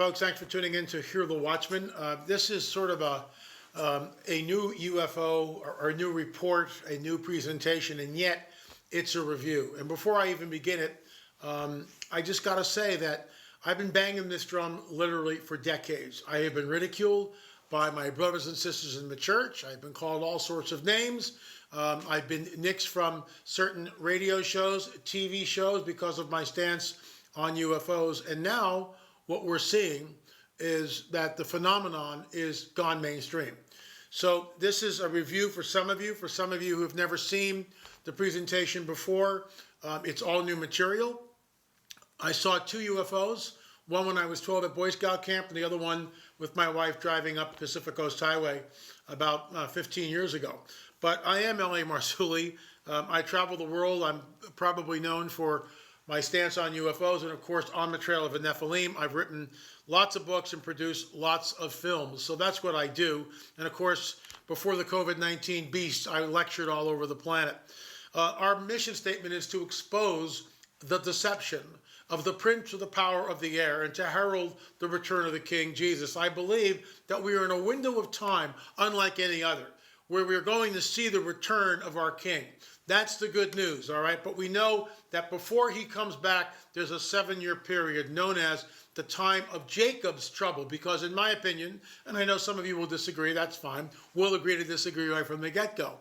Folks, thanks for tuning in to Hear the Watchmen. This is sort of a new UFO or a new report, a new presentation, and yet it's a review. And before I even begin it, I just got to say that I've been banging this drum literally for decades. I have been ridiculed by my brothers and sisters in the church. I've been called all sorts of names. I've been nixed from certain radio shows, TV shows because of my stance on UFOs. And now what we're seeing is that the phenomenon is gone mainstream. So this is a review for some of you who have never seen the presentation before. It's all new material. I saw two UFOs, one when I was 12 at Boy Scout camp and the other one with my wife driving up Pacific Coast Highway about 15 years ago. But I am L.A. Marzulli. I travel the world. I'm probably known for my stance on UFOs and, of course, on the trail of the Nephilim. I've written lots of books and produced lots of films. So that's what I do. And, of course, before the COVID-19 beast, I lectured all over the planet. Our mission statement is to expose the deception of the prince of the power of the air and to herald the return of the King Jesus. I believe that we are in a window of time unlike any other, where we're going to see the return of our King. That's the good news, all right? But we know that before he comes back, there's a 7-year period known as the time of Jacob's trouble, because in my opinion, and I know some of you will disagree, that's fine, we'll agree to disagree right from the get-go.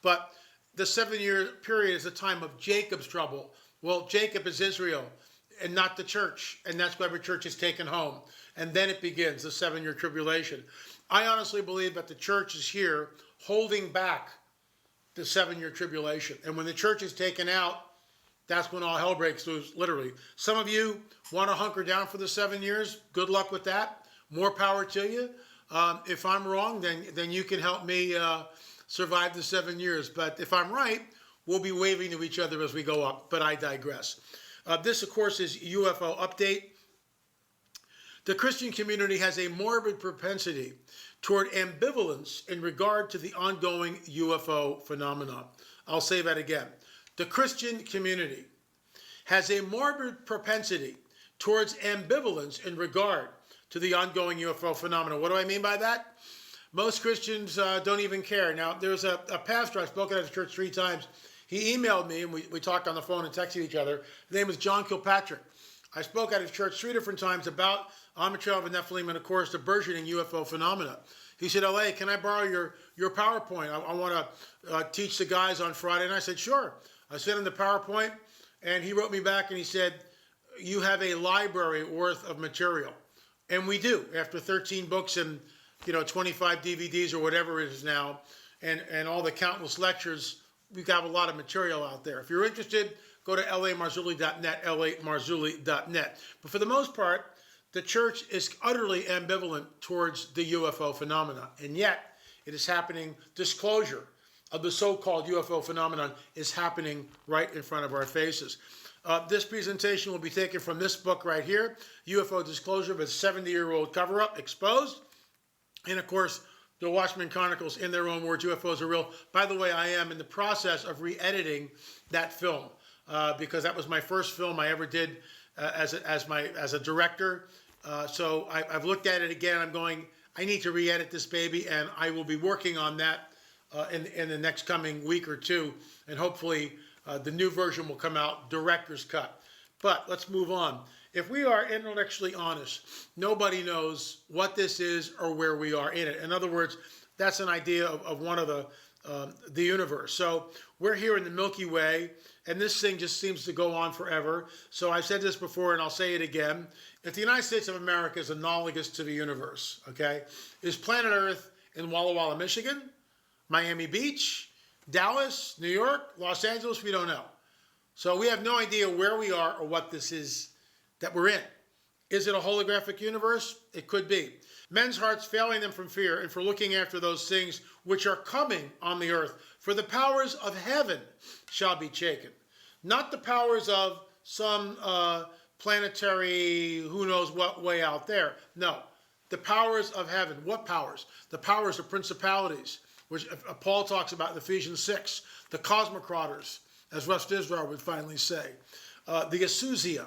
But the 7-year period is the time of Jacob's trouble. Well, Jacob is Israel and not the church, and that's why every church is taken home. And then it begins, the 7-year tribulation. I honestly believe that the church is here holding back the 7-year tribulation. And when the church is taken out, that's when all hell breaks loose, literally. Some of you want to hunker down for the 7 years. Good luck with that. More power to you. If I'm wrong, then you can help me survive the 7 years. But if I'm right, we'll be waving to each other as we go up. But I digress. This, of course, is UFO Update. The Christian community has a morbid propensity toward ambivalence in regard to the ongoing UFO phenomenon. I'll say that again. The Christian community has a morbid propensity towards ambivalence in regard to the ongoing UFO phenomenon. What do I mean by that? Most Christians don't even care. Now, there's a pastor, I've spoken at his church 3 times. He emailed me, and we talked on the phone and texted each other. His name is John Kilpatrick. I spoke at his church 3 different times about on the trail of the Nephilim and, of course, the burgeoning UFO phenomena. He said, L.A., can I borrow your PowerPoint? I want to teach the guys on Friday. And I said, sure. I sent him the PowerPoint, and he wrote me back, and he said, you have a library worth of material. And we do. After 13 books and 25 DVDs or whatever it is now, and all the countless lectures, we've got a lot of material out there. If you're interested, go to lamarzulli.net, lamarzulli.net. But for the most part, the church is utterly ambivalent towards the UFO phenomena. And yet, it is happening. Disclosure of the so-called UFO phenomenon is happening right in front of our faces. This presentation will be taken from this book right here, UFO Disclosure of a 70-year-old cover-up, exposed. And of course, the Watchmen Chronicles, in their own words, UFOs are real. By the way, I am in the process of re-editing that film because that was my first film I ever did as a director. So I've looked at it again. I'm going, I need to re-edit this baby, and I will be working on that in the next coming week or 2, and hopefully the new version will come out, director's cut. But let's move on. If we are intellectually honest, nobody knows what this is or where we are in it. In other words, that's an idea of one of the universe. So we're here in the Milky Way, and this thing just seems to go on forever. So I've said this before, and I'll say it again. If the United States of America is analogous to the universe, okay, is planet Earth in Walla Walla, Michigan, Miami Beach, Dallas, New York, Los Angeles? We don't know. So we have no idea where we are or what this is that we're in. Is it a holographic universe? It could be. Men's hearts failing them from fear and for looking after those things which are coming on the earth. For the powers of heaven shall be shaken. Not the powers of some planetary, who knows what way out there. No, the powers of heaven. What powers? The powers of principalities, which Paul talks about in Ephesians 6. The cosmocrators, as West Israel would finally say. The Asusia,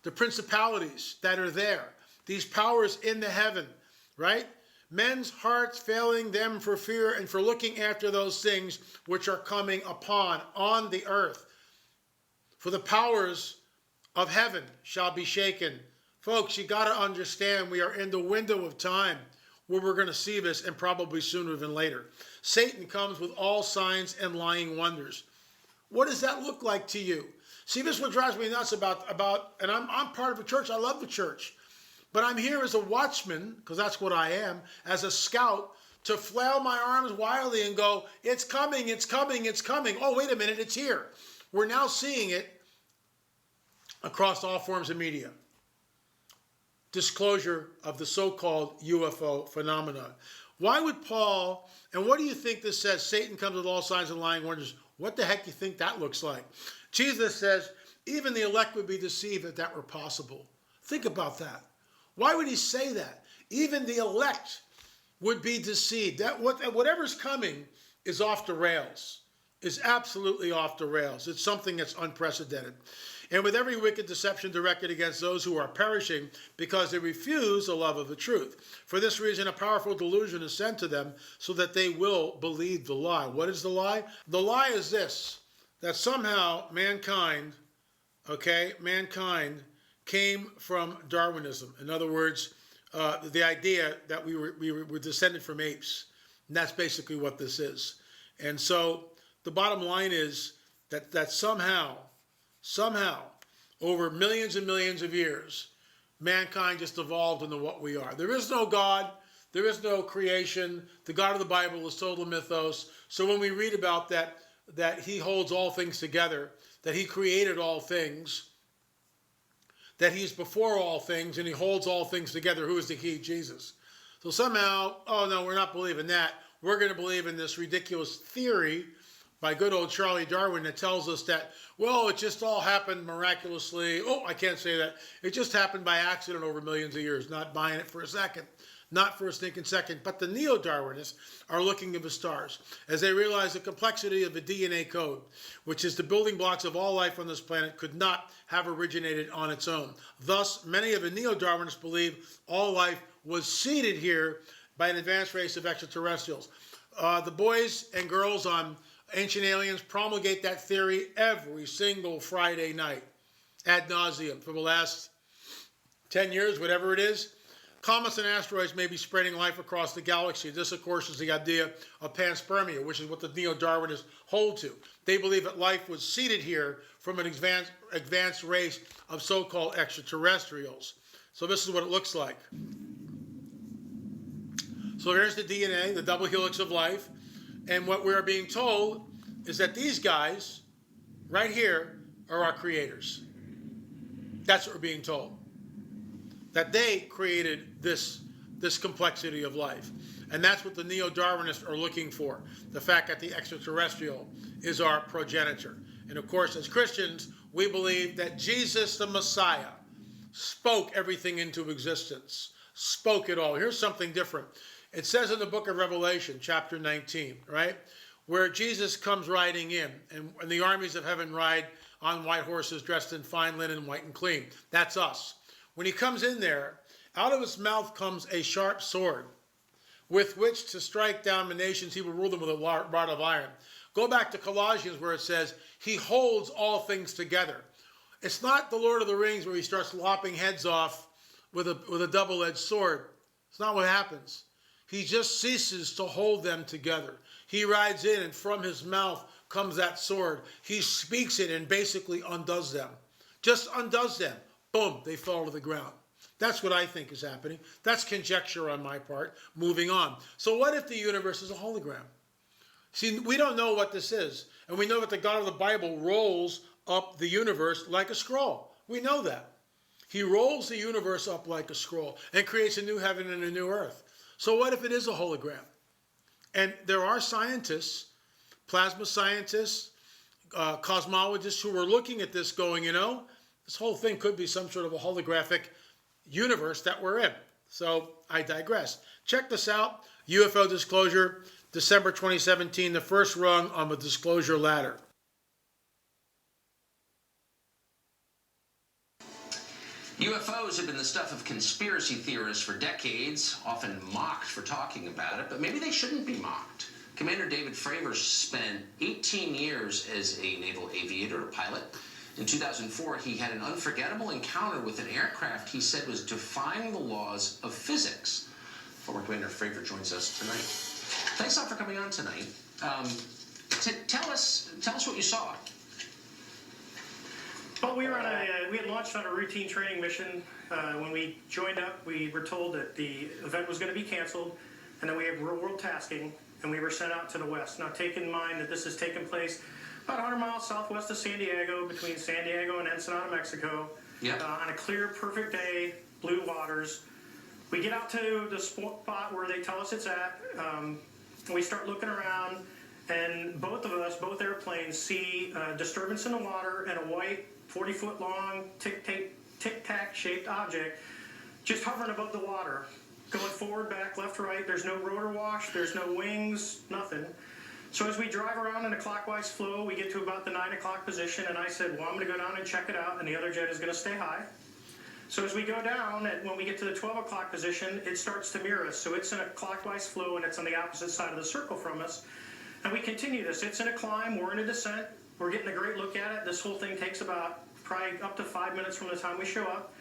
the principalities that are there. these powers in the heaven, right? Men's hearts failing them for fear and for looking after those things which are coming on the earth. For the powers of heaven shall be shaken. Folks, you got to understand we are in the window of time where we're going to see this, and probably sooner than later. Satan comes with all signs and lying wonders. What does that look like to you? See, this is what drives me nuts about and I'm part of a church. I love the church. But I'm here as a watchman, because that's what I am, as a scout, to flail my arms wildly and go, it's coming, it's coming, it's coming. Oh, wait a minute, it's here. We're now seeing it across all forms of media. Disclosure of the so-called UFO phenomenon. Why would Paul, and what do you think this says? Satan comes with all signs and lying wonders. What the heck do you think that looks like? Jesus says, even the elect would be deceived if that were possible. Think about that. Why would he say that? Even the elect would be deceived. That whatever's coming is off the rails, is absolutely off the rails. It's something that's unprecedented. And with every wicked deception directed against those who are perishing because they refuse the love of the truth. For this reason, a powerful delusion is sent to them so that they will believe the lie. What is the lie? The lie is this, that somehow mankind came from Darwinism. In other words, the idea that we were descended from apes. And that's basically what this is. And so the bottom line is that somehow, over millions and millions of years, mankind just evolved into what we are. There is no God. There is no creation. The God of the Bible is total mythos. So when we read about that he holds all things together, that he created all things, that he's before all things and he holds all things together. Who is the he? Jesus. So somehow, oh no, we're not believing that. We're going to believe in this ridiculous theory by good old Charlie Darwin that tells us that, well, it just all happened miraculously. Oh, I can't say that. It just happened by accident over millions of years. Not buying it for a second. Not for a stinking second. But the neo-Darwinists are looking to the stars as they realize the complexity of the DNA code, which is the building blocks of all life on this planet, could not have originated on its own. Thus, many of the neo-Darwinists believe all life was seeded here by an advanced race of extraterrestrials. The boys and girls on Ancient Aliens promulgate that theory every single Friday night, ad nauseum, for the last 10 years, whatever it is. Comets and asteroids may be spreading life across the galaxy. This, of course, is the idea of panspermia, which is what the neo-Darwinists hold to. They believe that life was seeded here from an advanced race of so-called extraterrestrials. So this is what it looks like. So there's the DNA, the double helix of life. And what we are being told is that these guys right here are our creators. That's what we're being told. That they created this complexity of life. And that's what the neo-Darwinists are looking for. The fact that the extraterrestrial is our progenitor. And of course, as Christians, we believe that Jesus, the Messiah, spoke everything into existence. Spoke it all. Here's something different. It says in the book of Revelation, chapter 19, right? Where Jesus comes riding in, and the armies of heaven ride on white horses dressed in fine linen, white and clean. That's us. When he comes in there, out of his mouth comes a sharp sword with which to strike down the nations. He will rule them with a rod of iron. Go back to Colossians where it says, he holds all things together. It's not the Lord of the Rings where he starts lopping heads off with a double-edged sword. It's not what happens. He just ceases to hold them together. He rides in and from his mouth comes that sword. He speaks it and basically undoes them. Just undoes them. Boom, they fall to the ground. That's what I think is happening. That's conjecture on my part. Moving on. So what if the universe is a hologram? See, we don't know what this is. And we know that the God of the Bible rolls up the universe like a scroll. We know that. He rolls the universe up like a scroll and creates a new heaven and a new earth. So what if it is a hologram? And there are scientists, plasma scientists, cosmologists who are looking at this going, you know, this whole thing could be some sort of a holographic universe that we're in. So I digress. Check this out. UFO disclosure, December 2017, the first rung on the disclosure ladder. UFOs have been the stuff of conspiracy theorists for decades, often mocked for talking about it, but maybe they shouldn't be mocked. Commander David Fravor spent 18 years as a naval aviator or pilot. In 2004, he had an unforgettable encounter with an aircraft he said was defying the laws of physics. Former Commander Fravor joins us tonight. Thanks a lot for coming on tonight. Tell us what you saw. Well, we had launched on a routine training mission. When we joined up, we were told that the event was going to be canceled, and then we had real-world tasking, and we were sent out to the west. Now, take in mind that this has taken place about 100 miles southwest of San Diego, between San Diego and Ensenada, Mexico. Yep. On a clear, perfect day, blue waters. We get out to the spot where they tell us it's at. We start looking around, and both airplanes see a disturbance in the water and a white 40-foot long tic-tac shaped object just hovering above the water, going forward, back, left, right. There's no rotor wash, there's no wings, nothing. So as we drive around in a clockwise flow, we get to about the 9 o'clock position, and I said, well, I'm going to go down and check it out, and the other jet is going to stay high. So as we go down, and when we get to the 12 o'clock position, it starts to mirror us. So it's in a clockwise flow, and it's on the opposite side of the circle from us. And we continue this. It's in a climb, we're in a descent. We're getting a great look at it. This whole thing takes about probably up to 5 minutes from the time we show up.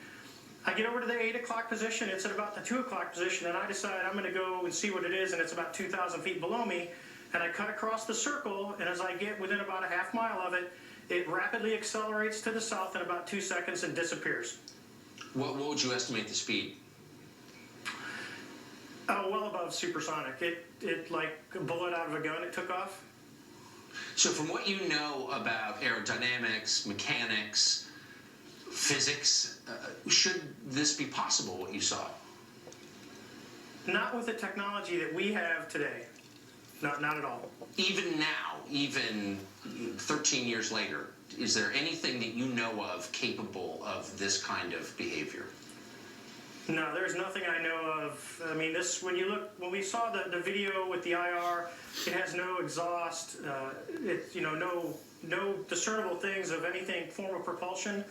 I get over to the 8 o'clock position. It's at about the 2 o'clock position, and I decide I'm going to go and see what it is, and it's about 2,000 feet below me. And I cut across the circle, and as I get within about a half mile of it, it rapidly accelerates to the south in about 2 seconds and disappears. What would you estimate the speed? Well above supersonic. It like a bullet out of a gun, it took off. So from what you know about aerodynamics, mechanics, physics, should this be possible, what you saw? Not with the technology that we have today. Not at all. Even now, even 13 years later, is there anything that you know of capable of this kind of behavior? No, there's nothing I know of. I mean, when we saw the video with the IR, it has no exhaust, no discernible things of anything form of propulsion.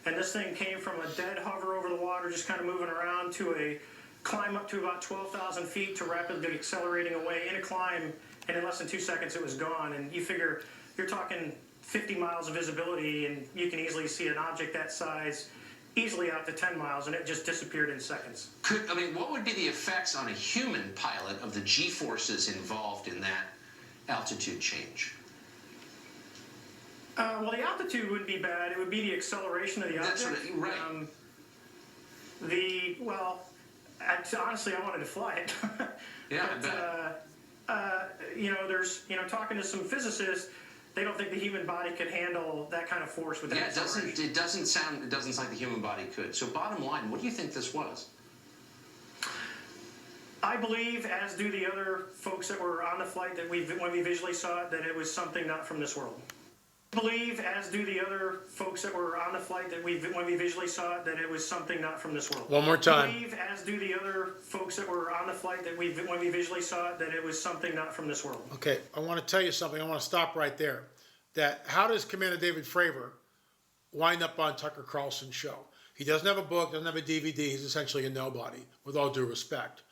And this thing came from a dead hover over the water, just kind of moving around, to a climb up to about 12,000 feet to rapidly accelerating away in a climb, and in less than 2 seconds it was gone. And you figure you're talking 50 miles of visibility, and you can easily see an object that size easily out to 10 miles, and it just disappeared in seconds. What would be the effects on a human pilot of the G-forces involved in that altitude change? Well, the altitude wouldn't be bad. It would be the acceleration of the object. That's right. Honestly, I wanted to fly it. Yeah, but, talking to some physicists, they don't think the human body could handle that kind of force with that acceleration. It doesn't sound like the human body could. So bottom line, what do you think this was? I believe, as do the other folks that were on the flight, that when we visually saw it, that it was something not from this world. I believe, as do the other folks that were on the flight, that when we visually saw it, that it was something not from this world. One more time. I believe, as do the other folks that were on the flight, that when we visually saw it, that it was something not from this world. Okay, I want to tell you something. I want to stop right there. How does Commander David Fravor wind up on Tucker Carlson's show? He doesn't have a book, doesn't have a DVD. He's essentially a nobody, with all due respect.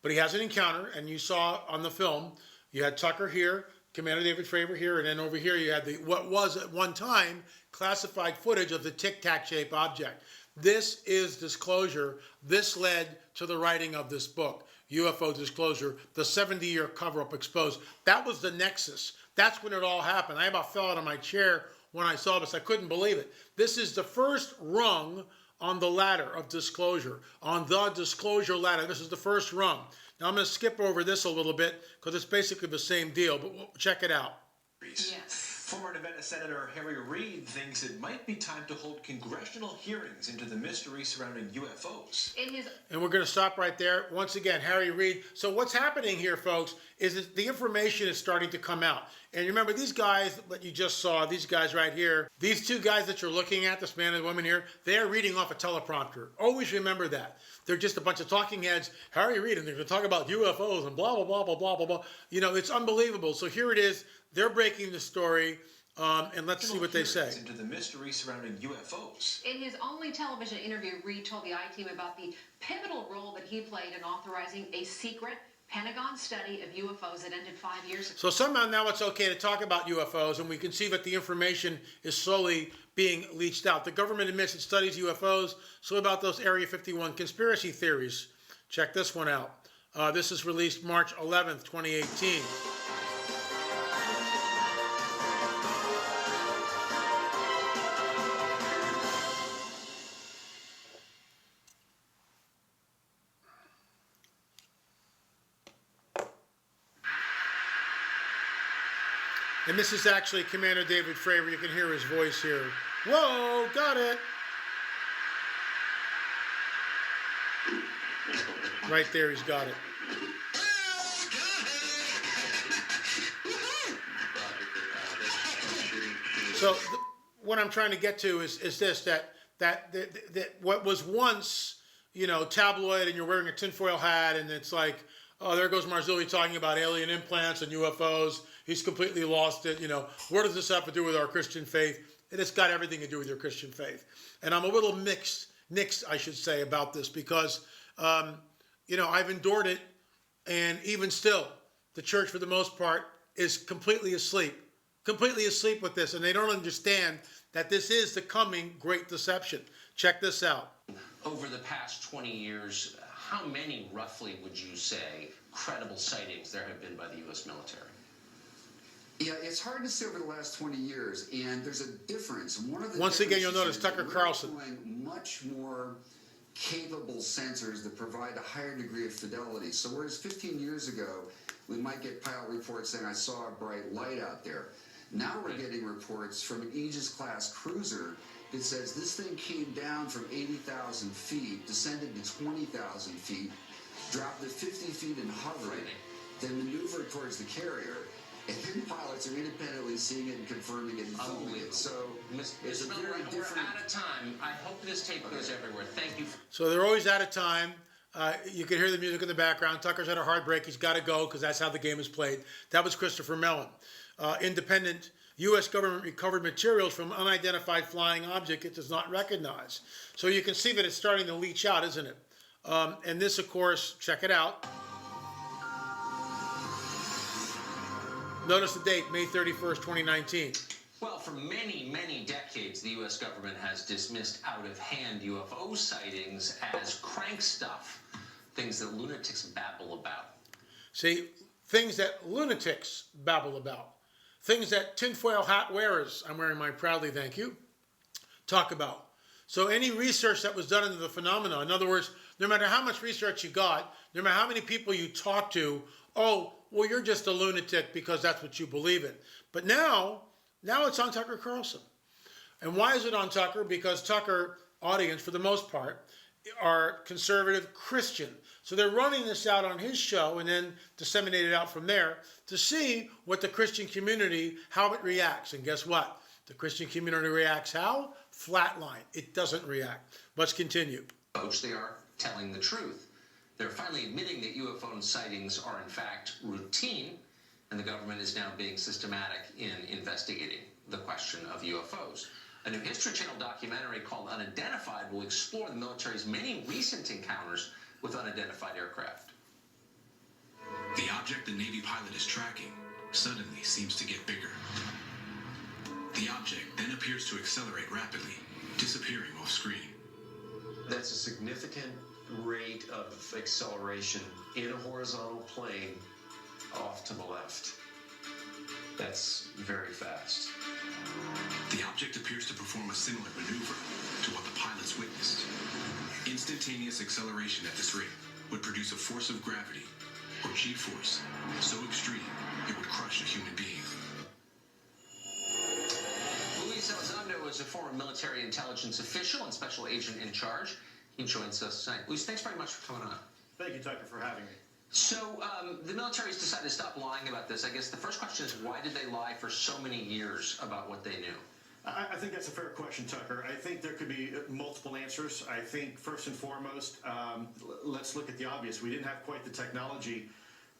But he has an encounter, and you saw on the film, you had Tucker here, Commander David Fravor here, and then over here you had what was at one time classified footage of the tic-tac shaped object. This is disclosure. This led to the writing of this book, UFO Disclosure, the 70-year cover-up exposed. That was the nexus. That's when it all happened. I about fell out of my chair when I saw this. I couldn't believe it. This is the first rung on the ladder of disclosure, on the disclosure ladder. This is the first rung. Now, I'm going to skip over this a little bit because it's basically the same deal, but check it out. Yes. Former Nevada Senator Harry Reid thinks it might be time to hold congressional hearings into the mystery surrounding UFOs. And we're going to stop right there. Once again, Harry Reid. So what's happening here, folks, is that the information is starting to come out. And remember, these guys that you just saw, these guys right here, these two guys that you're looking at, this man and woman here, they are reading off a teleprompter. Always remember that. They're just a bunch of talking heads. Harry Reid, and they're going to talk about UFOs and blah, blah, blah, blah, blah, blah, blah. You know, it's unbelievable. So here it is. They're breaking the story. And let's see what they say. Into the mystery surrounding UFOs. In his only television interview, Reid told the I-Team about the pivotal role that he played in authorizing a secret Pentagon study of UFOs that ended 5 years ago. So somehow now it's okay to talk about UFOs, and we can see that the information is slowly being leached out. The government admits it studies UFOs. So about those Area 51 conspiracy theories, check this one out. This is released March 11th, 2018. And this is actually Commander David Fravor. You can hear his voice here. Whoa, got it. Right there, he's got it. So what I'm trying to get to is this, that what was once, you know, tabloid and you're wearing a tinfoil hat and it's like, oh, there goes Marzulli talking about alien implants and UFOs. He's completely lost it. You know, what does this have to do with our Christian faith? It's got everything to do with your Christian faith. And I'm a little mixed, I should say, about this because, you know, I've endured it. And even still, the church, for the most part, is completely asleep with this. And they don't understand that this is the coming great deception. Check this out. Over the past 20 years, how many, roughly, would you say, credible sightings there have been by the U.S. military? Yeah, it's hard to say over the last 20 years, and there's a difference. One of the Once again, you'll notice Tucker Carlson. We're deploying much more capable sensors that provide a higher degree of fidelity. So whereas 15 years ago, we might get pilot reports saying, I saw a bright light out there. Now we're getting reports from an Aegis-class cruiser that says this thing came down from 80,000 feet, descended to 20,000 feet, dropped to 50 feet and hovering, then maneuvered towards the carrier. And then pilots are independently seeing it and confirming it and filming it. So it's a very different... We're out of time. I hope this tape goes everywhere. Thank you. So they're always out of time. You can hear the music in the background. Tucker's had a hard break. He's got to go because that's how the game is played. That was Christopher Mellon. Independent U.S. government recovered materials from unidentified flying object it does not recognize. So you can see that it's starting to leach out, isn't it? And this, of course, check it out. Notice the date, May 31st, 2019. Well, for many, many decades, the U.S. government has dismissed out-of-hand UFO sightings as crank stuff, things that lunatics babble about. See, things that lunatics babble about, things that tinfoil hat wearers, I'm wearing mine proudly, thank you, talk about. So any research that was done into the phenomena, in other words, no matter how much research you got, no matter how many people you talk to, oh, well, you're just a lunatic because that's what you believe in. But now it's on Tucker Carlson. And why is it on Tucker? Because Tucker audience, for the most part, are conservative Christian. So they're running this out on his show and then disseminate it out from there to see what the Christian community, how it reacts. And guess what? The Christian community reacts how? Flatline. It doesn't react. Let's continue. Folks, they are telling the truth. They're finally admitting that UFO sightings are in fact routine, and the government is now being systematic in investigating the question of UFOs. A new History Channel documentary called Unidentified will explore the military's many recent encounters with unidentified aircraft. The object the Navy pilot is tracking suddenly seems to get bigger. The object then appears to accelerate rapidly, disappearing off screen. That's a significant rate of acceleration in a horizontal plane off to the left. That's very fast. The object appears to perform a similar maneuver to what the pilots witnessed. Instantaneous acceleration at this rate would produce a force of gravity, or G-force, so extreme it would crush a human being. Luis Elizondo is a former military intelligence official and special agent in charge. He joins us tonight. Luis, thanks very much for coming on. Thank you, Tucker, for having me. So the military's decided to stop lying about this. I guess the first question is, why did they lie for so many years about what they knew? I think that's a fair question, Tucker. I think there could be multiple answers. I think first and foremost, let's look at the obvious. We didn't have quite the technology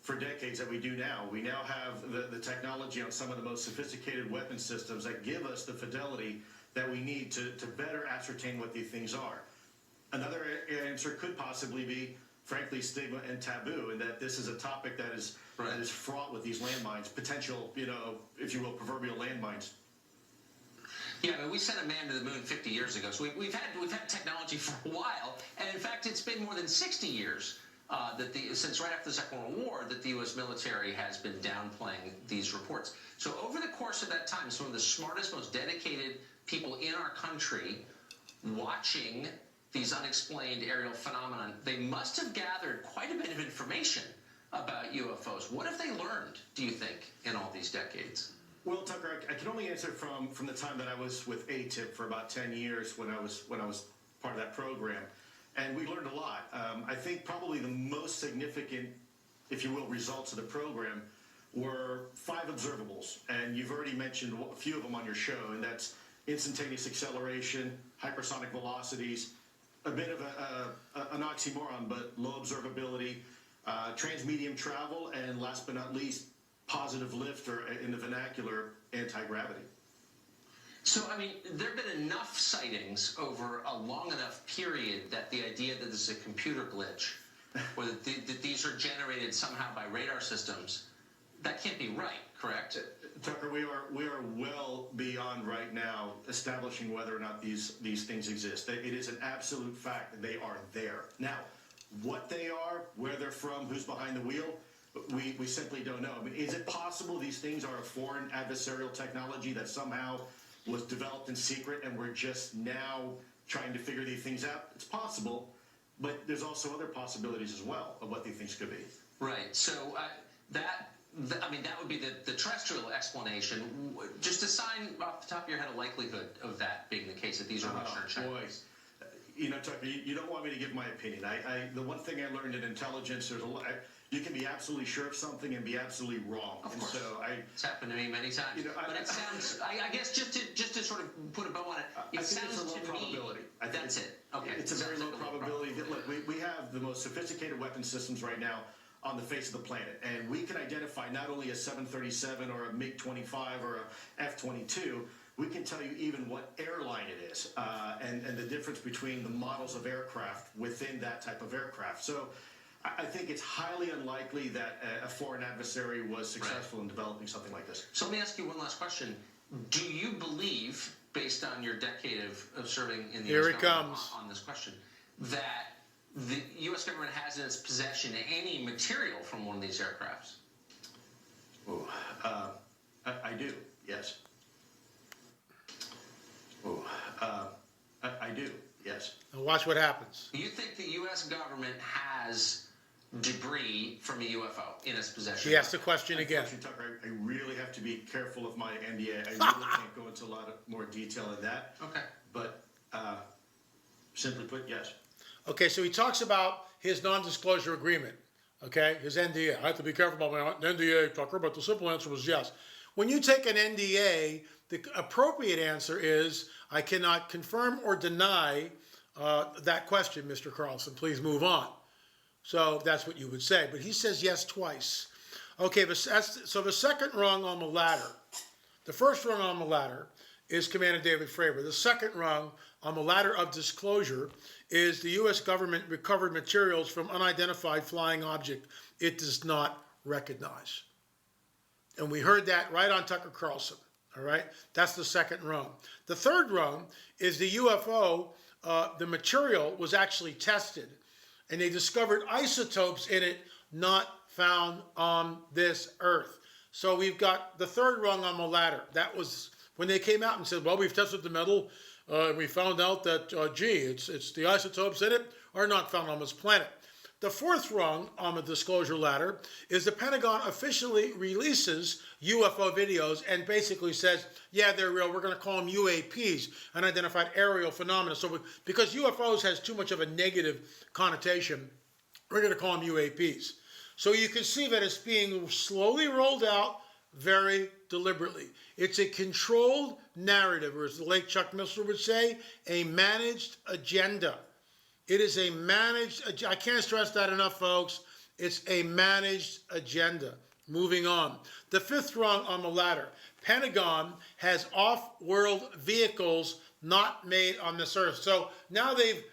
for decades that we do now. We now have the technology on some of the most sophisticated weapon systems that give us the fidelity that we need to better ascertain what these things are. Another answer could possibly be, frankly, stigma and taboo, and that this is a topic that is fraught with these landmines, potential, if you will, proverbial landmines. Yeah, I mean, we sent a man to the moon 50 years ago, so we've had technology for a while, and in fact, it's been more than 60 years since right after the Second World War that the U.S. military has been downplaying these reports. So over the course of that time, some of the smartest, most dedicated people in our country watching these unexplained aerial phenomenon, they must have gathered quite a bit of information about UFOs. What have they learned, do you think, in all these decades? Well, Tucker, I can only answer from the time that I was with ATIP for about 10 years when I was part of that program, and we learned a lot. I think probably the most significant, if you will, results of the program were 5 observables, and you've already mentioned a few of them on your show, and that's instantaneous acceleration, hypersonic velocities, a bit of an oxymoron, but low observability, transmedium travel, and last but not least, positive lift, or in the vernacular, anti-gravity. So, I mean, there have been enough sightings over a long enough period that the idea that this is a computer glitch, or that these are generated somehow by radar systems, that can't be right, correct? Tucker, we are well beyond right now establishing whether or not these things exist. It is an absolute fact that they are there. Now, what they are, where they're from, who's behind the wheel, we simply don't know. I mean, is it possible these things are a foreign adversarial technology that somehow was developed in secret and we're just now trying to figure these things out? It's possible, but there's also other possibilities as well of what these things could be. Right. So that would be the terrestrial explanation. Just assign off the top of your head a likelihood of that being the case, that these are Russian or Chinese. Tucker, you don't want me to give my opinion. The one thing I learned in intelligence, there's a lot. You can be absolutely sure of something and be absolutely wrong. Of course. So it's happened to me many times. But it sounds, I guess, just to sort of put a bow on it, I think it's a low probability. That's it. Okay. It's a very low probability. Look, we have the most sophisticated weapon systems right now on the face of the planet, and we can identify not only a 737 or a MiG-25 or a F-22. We can tell you even what airline it is, and the difference between the models of aircraft within that type of aircraft. So I think it's highly unlikely that a foreign adversary was successful in developing something like this. So let me ask you one last question. Do you believe, based on your decade of serving in the U.S. government on this question, that the U.S. government has in its possession any material from one of these aircrafts? I do, yes. I do, yes. Now watch what happens. Do you think the U.S. government has debris from a UFO in its possession? She asked the question again. Tucker, I really have to be careful of my NDA. I really can't go into a lot of more detail in that. Okay. But simply put, yes. Okay, so he talks about his non-disclosure agreement, okay, his NDA. I have to be careful about my NDA, Tucker, but the simple answer was yes. When you take an NDA, the appropriate answer is, I cannot confirm or deny that question, Mr. Carlson. Please move on. So that's what you would say. But he says yes twice. Okay, so the second rung on the ladder, the first rung on the ladder is Commander David Fravor. The second rung on the ladder of disclosure is the U.S. government recovered materials from unidentified flying object it does not recognize. And we heard that right on Tucker Carlson. All right, that's the second rung. The third rung is the UFO. The material was actually tested, and they discovered isotopes in it not found on this earth. So we've got the third rung on the ladder. That was when they came out and said, well, we've tested the metal, and we found out that, it's the isotopes in it are not found on this planet. The fourth rung on the disclosure ladder is the Pentagon officially releases UFO videos and basically says, yeah, they're real. We're going to call them UAPs, unidentified aerial phenomena. So because UFOs has too much of a negative connotation, we're going to call them UAPs. So you can see that it's being slowly rolled out very deliberately. It's a controlled narrative, or as the late Chuck Missler would say, a managed agenda. It is a managed, I can't stress that enough, folks. It's a managed agenda. Moving on. The fifth rung on the ladder. Pentagon has off-world vehicles not made on this earth. So now they've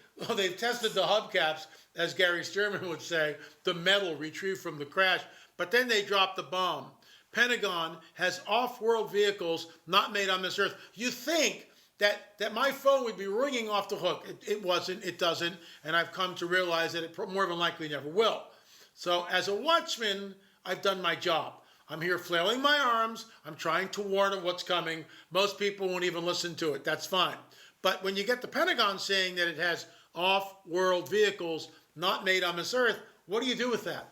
tested the hubcaps, as Gary Stearman would say, the metal retrieved from the crash. But then they dropped the bomb. Pentagon has off-world vehicles not made on this earth. You think that my phone would be ringing off the hook. It wasn't, it doesn't, and I've come to realize that it more than likely never will. So as a watchman, I've done my job. I'm here flailing my arms. I'm trying to warn of what's coming. Most people won't even listen to it. That's fine. But when you get the Pentagon saying that it has off-world vehicles not made on this earth, what do you do with that?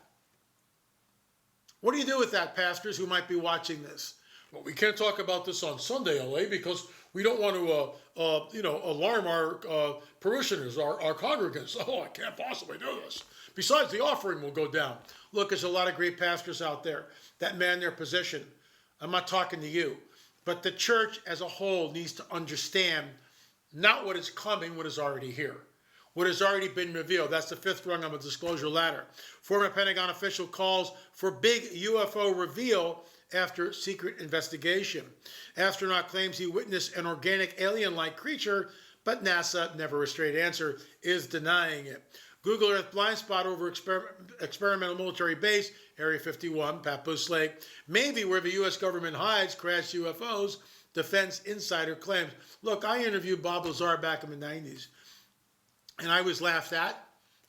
What do you do with that, pastors who might be watching this? Well, we can't talk about this on Sunday, LA, because we don't want to, alarm our parishioners, our congregants. Oh, I can't possibly do this. Besides, the offering will go down. Look, there's a lot of great pastors out there that man their position. I'm not talking to you. But the church as a whole needs to understand not what is coming, what is already here. What has already been revealed. That's the fifth rung on the disclosure ladder. Former Pentagon official calls for big UFO reveal after secret investigation. Astronaut claims he witnessed an organic alien-like creature, but NASA, never a straight answer, is denying it. Google Earth blind spot over experimental military base, Area 51, Papoose Lake, maybe where the U.S. government hides crashed UFOs, defense insider claims. Look, I interviewed Bob Lazar back in the 90s, and I was laughed at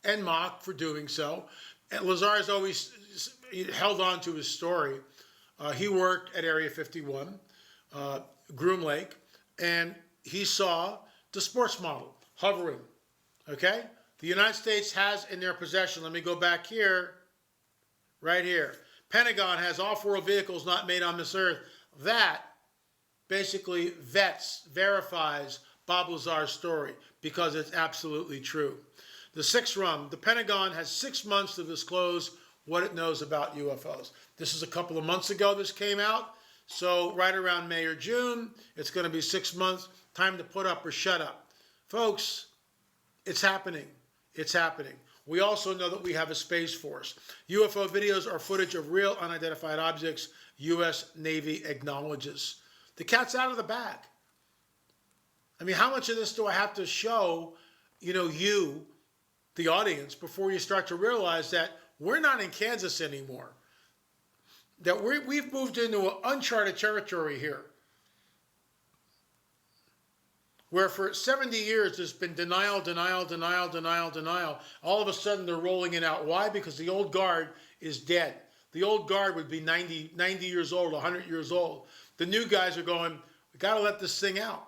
and mocked for doing so. And Lazar's always held on to his story. He worked at Area 51, Groom Lake, and he saw the sports model hovering, okay? The United States has in their possession, let me go back here, right here. Pentagon has off-world vehicles not made on this earth. That basically verifies Bob Lazar's story because it's absolutely true. The sixth rung, the Pentagon has 6 months to disclose what it knows about UFOs. This is a couple of months ago this came out. So right around May or June, it's going to be 6 months. Time to put up or shut up. Folks, it's happening. It's happening. We also know that we have a Space Force. UFO videos are footage of real unidentified objects, U.S. Navy acknowledges. The cat's out of the bag. I mean, how much of this do I have to show, you, the audience, before you start to realize that we're not in Kansas anymore? That we've moved into uncharted territory here, where for 70 years there's been denial. All of a sudden they're rolling it out. Why? Because the old guard is dead. The old guard would be 90 years old, 100 years old. The new guys are going, we got to let this thing out.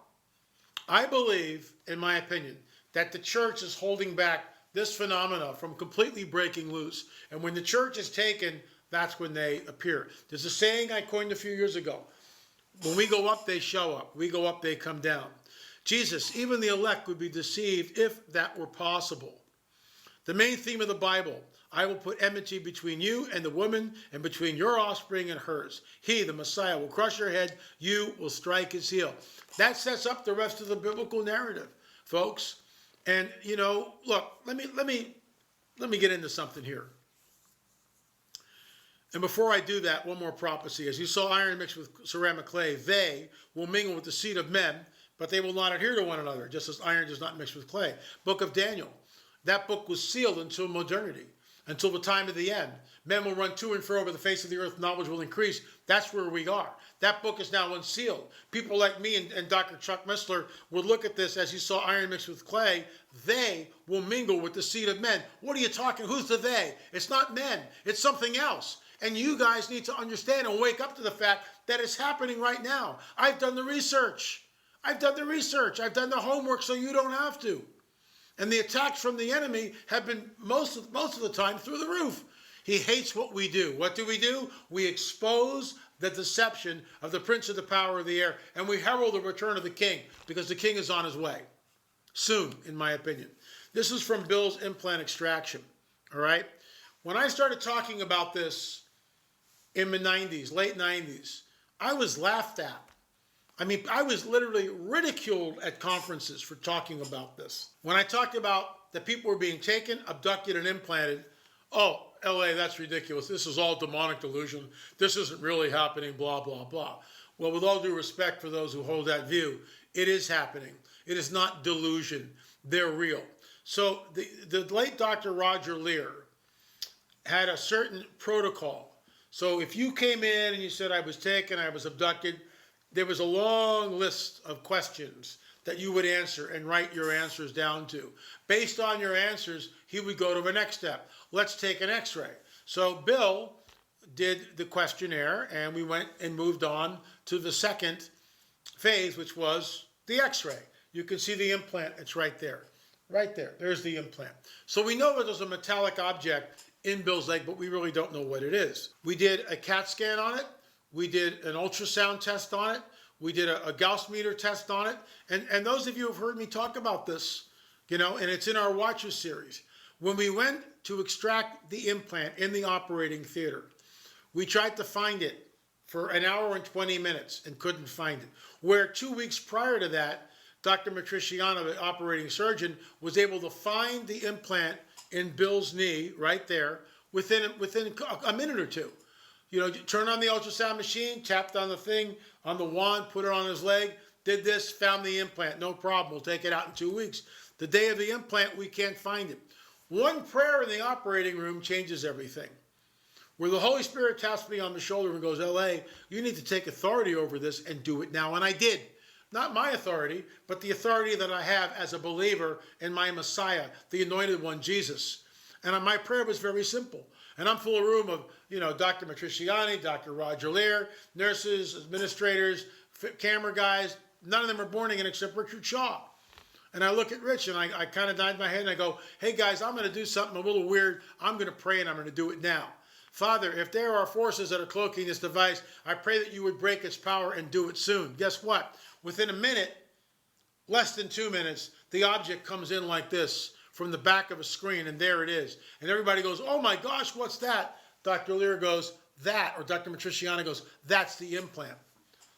I believe, in my opinion, that the church is holding back this phenomena from completely breaking loose. And when the church is taken, that's when they appear. There's a saying I coined a few years ago. When we go up, they show up. We go up, they come down. Jesus, even the elect would be deceived if that were possible. The main theme of the Bible, I will put enmity between you and the woman, and between your offspring and hers. He, the Messiah, will crush your head. You will strike his heel. That sets up the rest of the biblical narrative, folks. And, look, let me get into something here. And before I do that, one more prophecy. As you saw iron mixed with ceramic clay, they will mingle with the seed of men, but they will not adhere to one another, just as iron does not mix with clay. Book of Daniel. That book was sealed until modernity, until the time of the end. Men will run to and fro over the face of the earth. Knowledge will increase. That's where we are. That book is now unsealed. People like me and Dr. Chuck Missler will look at this as you saw iron mixed with clay. They will mingle with the seed of men. What are you talking? Who's the they? It's not men. It's something else. And you guys need to understand and wake up to the fact that it's happening right now. I've done the research. I've done the homework so you don't have to. And the attacks from the enemy have been most of the time through the roof. He hates what we do. What do? We expose the deception of the prince of the power of the air, and we herald the return of the king, because the king is on his way. Soon, in my opinion. This is from Bill's Implant Extraction. All right? When I started talking about this in the 90s, late 90s, I was laughed at. I mean, I was literally ridiculed at conferences for talking about this. When I talked about that people were being taken, abducted, and implanted, oh, LA, that's ridiculous. This is all demonic delusion. This isn't really happening, blah, blah, blah. Well, with all due respect for those who hold that view, it is happening. It is not delusion. They're real. So the late Dr. Roger Lear had a certain protocol. So if you came in and you said, I was taken, I was abducted, there was a long list of questions that you would answer and write your answers down to. Based on your answers, he would go to the next step. Let's take an x-ray. So Bill did the questionnaire, and we went and moved on to the second phase, which was the x-ray. You can see the implant. It's right there. Right there. There's the implant. So we know that there's a metallic object in Bill's leg, but we really don't know what it is. We did a CAT scan on it. We did an ultrasound test on it. We did a Gauss meter test on it. And those of you who have heard me talk about this, and it's in our Watchers series. When we went to extract the implant in the operating theater, we tried to find it for an hour and 20 minutes and couldn't find it. Where 2 weeks prior to that, Dr. Matriciano, the operating surgeon, was able to find the implant in Bill's knee right there within a minute or two. Turn on the ultrasound machine, tapped on the thing, on the wand, put it on his leg, did this, found the implant, no problem, we'll take it out in 2 weeks. The day of the implant, we can't find it. One prayer in the operating room changes everything. Where the Holy Spirit taps me on the shoulder and goes, LA, you need to take authority over this and do it now. And I did. Not my authority, but the authority that I have as a believer in my Messiah, the Anointed One, Jesus. And my prayer was very simple. And I'm full of room of, Dr. Matriciani, Dr. Roger Lear, nurses, administrators, camera guys. None of them are born again except Richard Shaw. And I look at Rich and I kind of nod my head and I go, hey guys, I'm going to do something a little weird. I'm going to pray and I'm going to do it now. Father, if there are forces that are cloaking this device, I pray that you would break its power and do it soon. Guess what? Within a minute, less than 2 minutes, the object comes in like this from the back of a screen, and there it is. And everybody goes, oh my gosh, what's that? Dr. Lear goes, that, or Dr. Matriciani goes, that's the implant.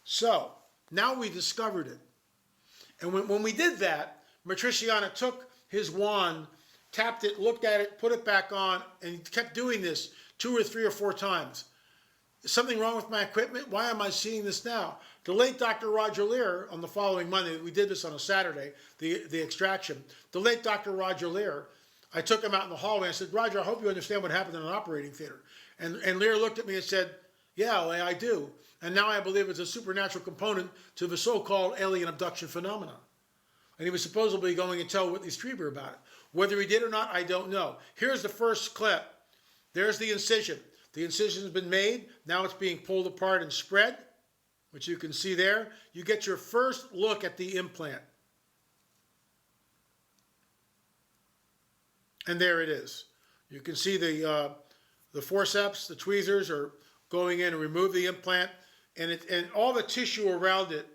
So, now we discovered it. And when we did that, Matriciani took his wand, tapped it, looked at it, put it back on, and he kept doing this 2 or 3 or 4 times. Is something wrong with my equipment? Why am I seeing this now? The late Dr. Roger Lear, on the following Monday, we did this on a Saturday, the extraction. The late Dr. Roger Lear, I took him out in the hallway and I said, Roger, I hope you understand what happened in an operating theater. And Lear looked at me and said, yeah, I do. And now I believe it's a supernatural component to the so-called alien abduction phenomenon. And he was supposedly going to tell Whitley Strieber about it. Whether he did or not, I don't know. Here's the first clip. There's the incision. The incision's been made. Now it's being pulled apart and spread, which you can see there. You get your first look at the implant. And there it is. You can see the forceps, the tweezers are going in to remove the implant, and all the tissue around it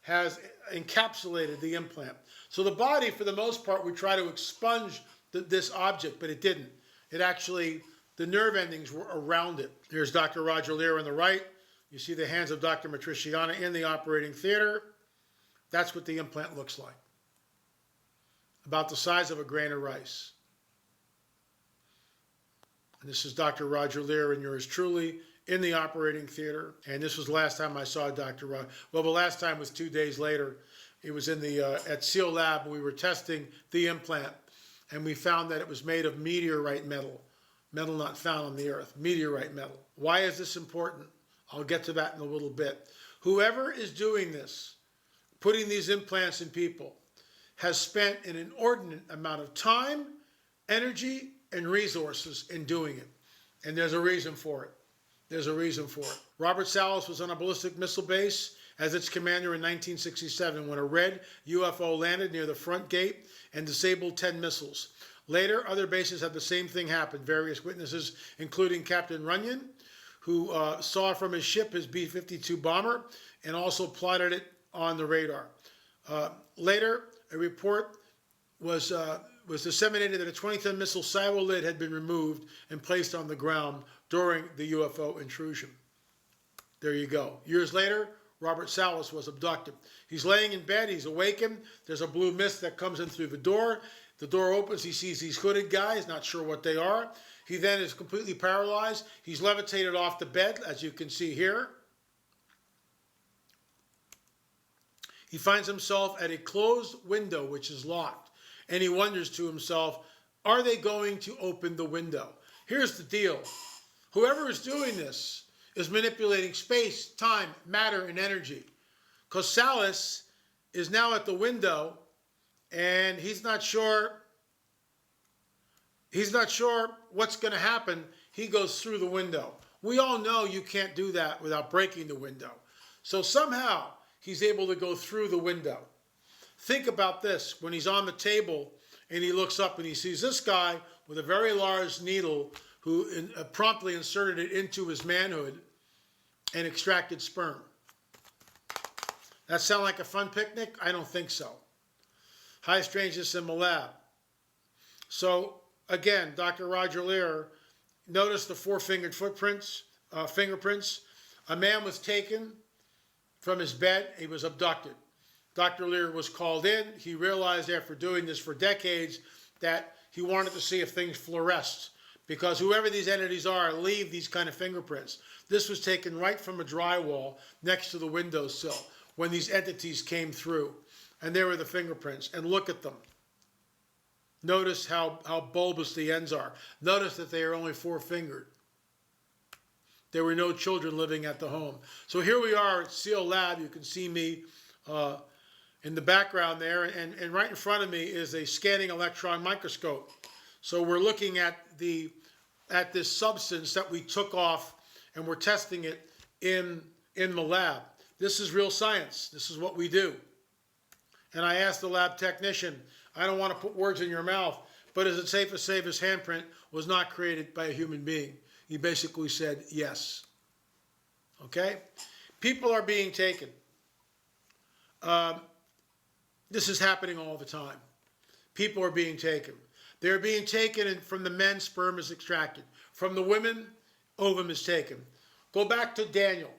has encapsulated the implant. So the body, for the most part, would try to expunge this object, but it didn't. It actually, the nerve endings were around it. There's Dr. Roger Lear on the right. You see the hands of Dr. Matriciani in the operating theater. That's what the implant looks like. About the size of a grain of rice. And this is Dr. Roger Lear and yours truly in the operating theater. And this was the last time I saw Dr. Roger. Well, the last time was 2 days later. It was in the at Seal Lab. We were testing the implant, and we found that it was made of meteorite metal. Metal not found on the earth. Meteorite metal. Why is this important? I'll get to that in a little bit. Whoever is doing this, putting these implants in people, has spent an inordinate amount of time, energy, and resources in doing it. And there's a reason for it. There's a reason for it. Robert Salas was on a ballistic missile base as its commander in 1967 when a red UFO landed near the front gate and disabled 10 missiles. Later, other bases had the same thing happen. Various witnesses, including Captain Runyon, who saw from his ship his B-52 bomber and also plotted it on the radar. Later, a report was disseminated that a 20-ton missile silo lid had been removed and placed on the ground during the UFO intrusion. There you go. Years later, Robert Salas was abducted. He's laying in bed. He's awakened. There's a blue mist that comes in through the door. The door opens. He sees these hooded guys, not sure what they are. He then is completely paralyzed. He's levitated off the bed, as you can see here. He finds himself at a closed window, which is locked. And he wonders to himself, are they going to open the window? Here's the deal. Whoever is doing this is manipulating space, time, matter, and energy. Because Salas is now at the window, and he's not sure what's going to happen. He goes through the window. We all know you can't do that without breaking the window. So somehow he's able to go through the window. Think about this. When he's on the table and he looks up and he sees this guy with a very large needle who promptly inserted it into his manhood and extracted sperm. That sound like a fun picnic? I don't think so. High strangeness in the lab. So again, Dr. Roger Lear noticed the four-fingered fingerprints. A man was taken from his bed. He was abducted. Dr. Lear was called in. He realized after doing this for decades that he wanted to see if things fluoresced, because whoever these entities are leave these kind of fingerprints. This was taken right from a drywall next to the windowsill when these entities came through. And there were the fingerprints. And look at them. Notice how bulbous the ends are. Notice that they are only four-fingered. There were no children living at the home. So here we are at Seal Lab. You can see me in the background there. And right in front of me is a scanning electron microscope. So we're looking at this substance that we took off, and we're testing it in the lab. This is real science. This is what we do. And I asked the lab technician, I don't want to put words in your mouth, but is it safe to say his handprint was not created by a human being? He basically said yes. Okay? People are being taken. This is happening all the time. People are being taken. They're being taken, and from the men, sperm is extracted. From the women, ovum is taken. Go back to Daniel.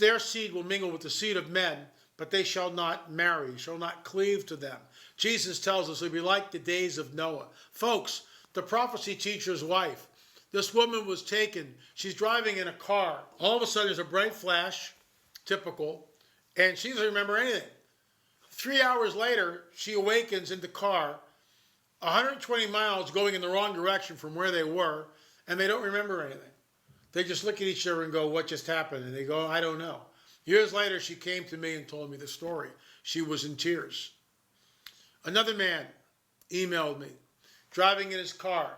Their seed will mingle with the seed of men, but they shall not marry, shall not cleave to them. Jesus tells us it'll be like the days of Noah. Folks, the prophecy teacher's wife, this woman was taken. She's driving in a car. All of a sudden, there's a bright flash, typical, and she doesn't remember anything. 3 hours later, she awakens in the car, 120 miles going in the wrong direction from where they were, and they don't remember anything. They just look at each other and go, what just happened? And they go, I don't know. Years later, she came to me and told me the story. She was in tears. Another man emailed me, driving in his car.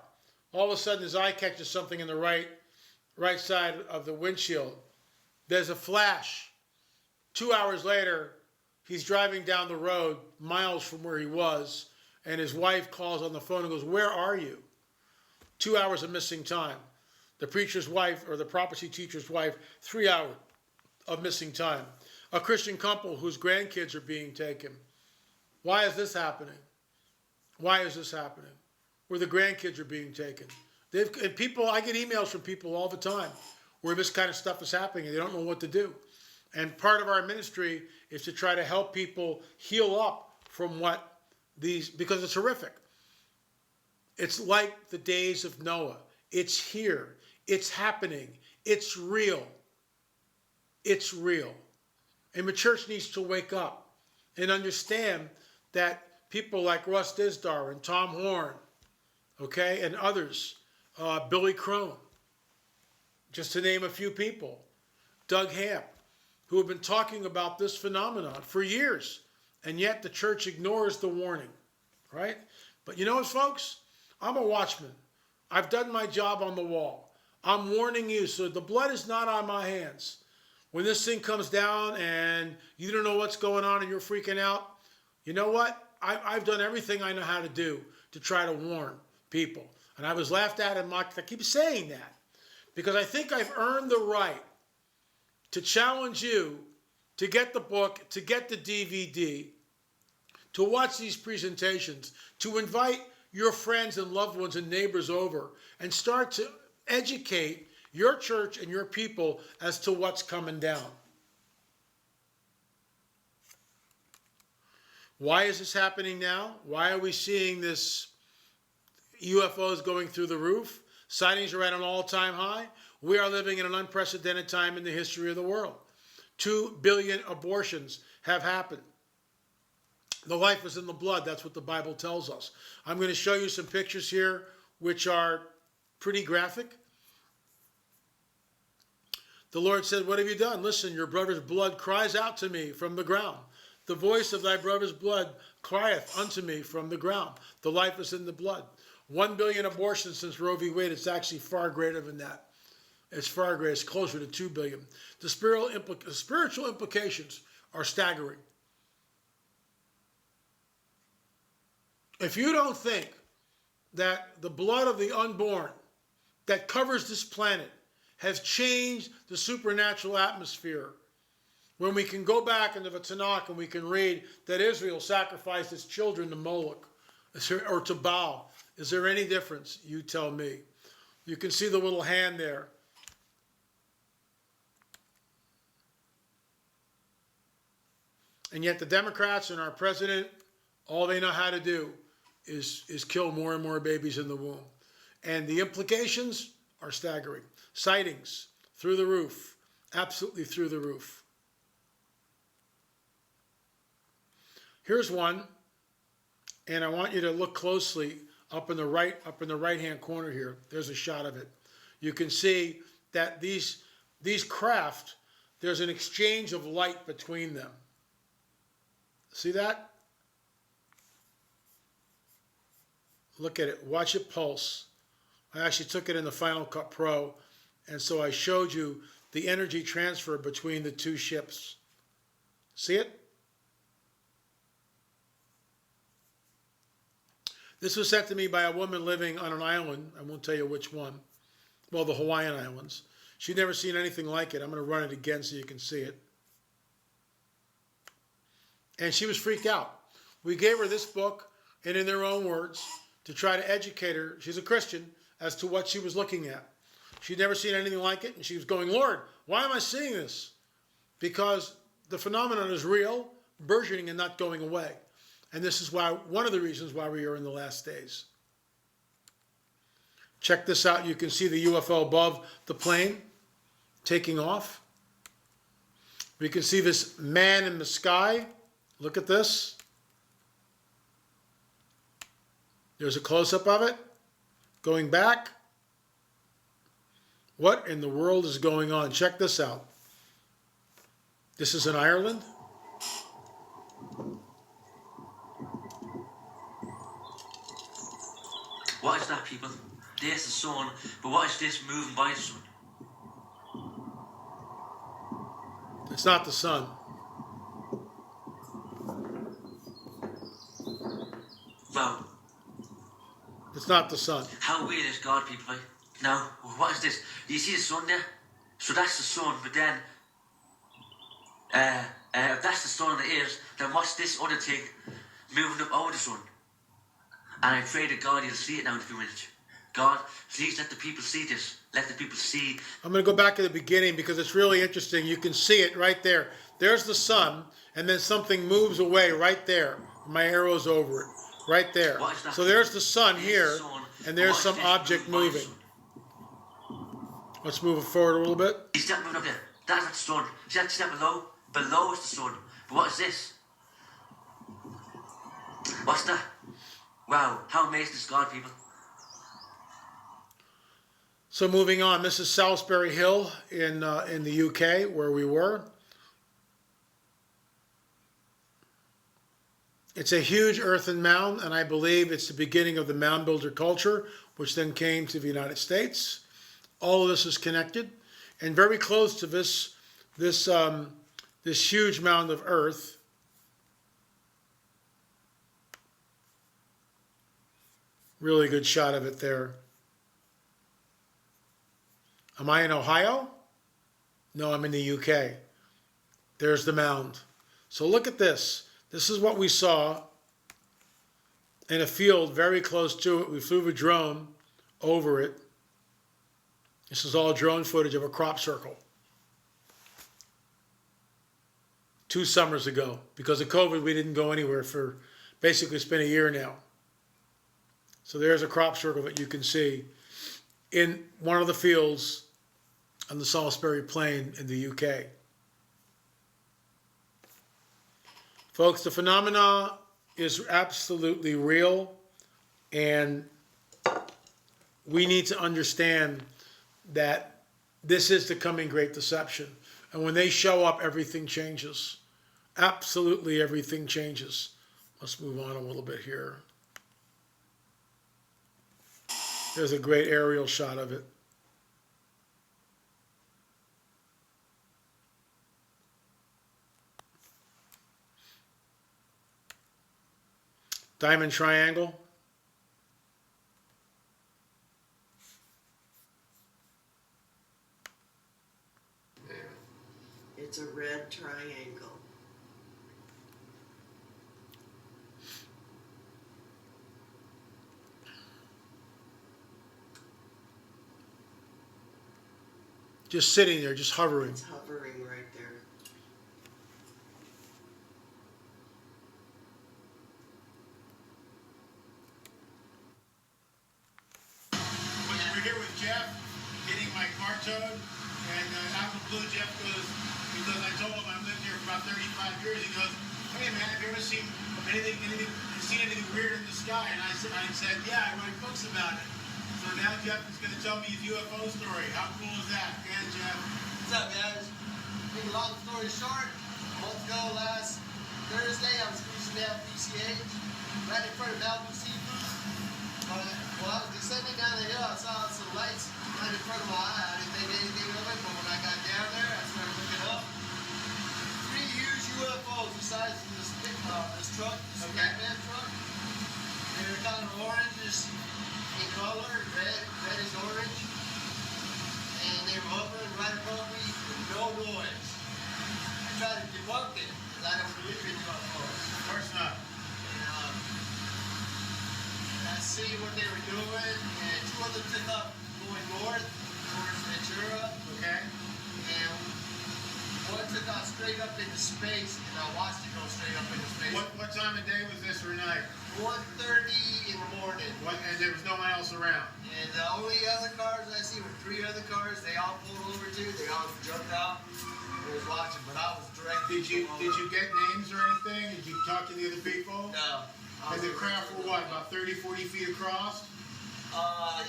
All of a sudden, his eye catches something in the right side of the windshield. There's a flash. 2 hours later, he's driving down the road miles from where he was, and his wife calls on the phone and goes, where are you? 2 hours of missing time. The preacher's wife, or the prophecy teacher's wife, 3 hours of missing time. A Christian couple whose grandkids are being taken. Why is this happening? Why is this happening? Where the grandkids are being taken. And people, I get emails from people all the time where this kind of stuff is happening and they don't know what to do. And part of our ministry is to try to help people heal up from what these, because it's horrific. It's like the days of Noah. It's here. It's happening. It's real. It's real. And the church needs to wake up and understand that people like Russ Dizdar and Tom Horn, okay, and others, Billy Crone, just to name a few people, Doug Hamp, who have been talking about this phenomenon for years, and yet the church ignores the warning, right? But you know what, folks? I'm a watchman. I've done my job on the wall. I'm warning you, so the blood is not on my hands. When this thing comes down and you don't know what's going on and you're freaking out, you know what? I've done everything I know how to do to try to warn people. And I was laughed at and mocked. I keep saying that because I think I've earned the right to challenge you to get the book, to get the DVD, to watch these presentations, to invite your friends and loved ones and neighbors over and start to educate your church and your people as to what's coming down. Why is this happening now? Why are we seeing this UFOs going through the roof. Sightings are at an all-time high. We are living in an unprecedented time in the history of the world. 2 billion abortions have happened. The life is in the blood. That's what the Bible tells us. I'm going to show you some pictures here which are pretty graphic. The Lord said, what have you done? Listen, your brother's blood cries out to me from the ground. The voice of thy brother's blood crieth unto me from the ground. The life is in the blood. 1 billion abortions since Roe v. Wade. It's actually far greater than that. It's far greater. It's closer to 2 billion. The spiritual implications are staggering. If you don't think that the blood of the unborn that covers this planet has changed the supernatural atmosphere, when we can go back into the Tanakh and we can read that Israel sacrificed its children to Moloch or to Baal, is there any difference? You tell me. You can see the little hand there. And yet the Democrats and our president, all they know how to do is kill more and more babies in the womb. And the implications are staggering. Sightings through the roof, absolutely through the roof. Here's one, and I want you to look closely up in the right-hand corner here. There's a shot of it. You can see that these craft, there's an exchange of light between them. See that? Look at it. Watch it pulse. I actually took it in the Final Cut Pro, and so I showed you the energy transfer between the two ships. See it? This was sent to me by a woman living on an island. I won't tell you which one. Well, the Hawaiian Islands. She'd never seen anything like it. I'm going to run it again so you can see it. And she was freaked out. We gave her this book, and in their own words, to try to educate her, she's a Christian, as to what she was looking at. She'd never seen anything like it, and she was going, Lord, why am I seeing this? Because the phenomenon is real, burgeoning, and not going away. And this is why, one of the reasons why we are in the last days. Check this out. You can see the UFO above the plane taking off. We can see this man in the sky. Look at this. There's a close-up of it. Going back. What in the world is going on? Check this out. This is in Ireland. What is that, people? There's the sun, but what is this moving by the sun? It's not the sun. Well, it's not the sun. How weird is God, people? Right? Now, what is this? Do you see the sun there? So that's the sun, but then, if that's the sun that is, then what's this other thing moving up over the sun? And I pray to God you'll see it now in a few minutes. God, please let the people see this. Let the people see. I'm going to go back to the beginning because it's really interesting. You can see it right there. There's the sun, and then something moves away right there. My arrow's over it. Right there. So there's the sun here, and there's some object moving. Let's move it forward a little bit. See that moving up there? That's not the sun. See that below? Below is the sun. But what is this? What's that? Wow, how amazing is God, people? So moving on, this is Salisbury Hill in the UK, where we were. It's a huge earthen mound, and I believe it's the beginning of the mound builder culture, which then came to the United States. All of this is connected, and very close to this huge mound of earth. Really good shot of it there. Am I in Ohio? No, I'm in the UK. There's the mound. So look at this. This is what we saw in a field very close to it. We flew a drone over it. This is all drone footage of a crop circle. 2 summers ago. Because of COVID, we didn't go anywhere for basically it's been a year now. So there's a crop circle that you can see in one of the fields on the Salisbury Plain in the UK. Folks, the phenomena is absolutely real, and we need to understand that this is the coming great deception. And when they show up, everything changes. Absolutely everything changes. Let's move on a little bit here. There's a great aerial shot of it. Diamond triangle. It's a red triangle. Just sitting there, just hovering. It's hovering right there. We're here with Jeff, getting my car towed, and out of the blue, Jeff goes, because I told him I've lived here for about 35 years, he goes, hey man, have you ever seen anything weird in the sky? And I said, yeah, I write books about it. So now Jeff is going to tell me his UFO story. How cool is that? Yeah, Jeff. What's up, guys? Make a long story short, a month ago, last Thursday, I was cruising down PCH, right in front of Malibu Seafood. While I was descending down the hill, I saw some lights right in front of my eye. I didn't think anything of it, but when I got down there, I started looking up. 3 huge UFOs the size of this truck, this Catman truck. They were kind of orange in color, red is orange. And they were hovering right above me with no noise. I tried to debunk it, because I don't believe in UFOs. Of course not. And, I see what they were doing, and 2 of them took off going north towards Ventura. Okay. And one took off straight up into space, and I watched it go straight up into space. What time of day was this or night? 1:30 in the morning. And there was no one else around? And the only other cars I see were 3 other cars. They all pulled over too. They all jumped out. I was watching, but I was directly. Did you get names or anything? Did you talk to the other people? No. And the craft were what, about 30, 40 feet across?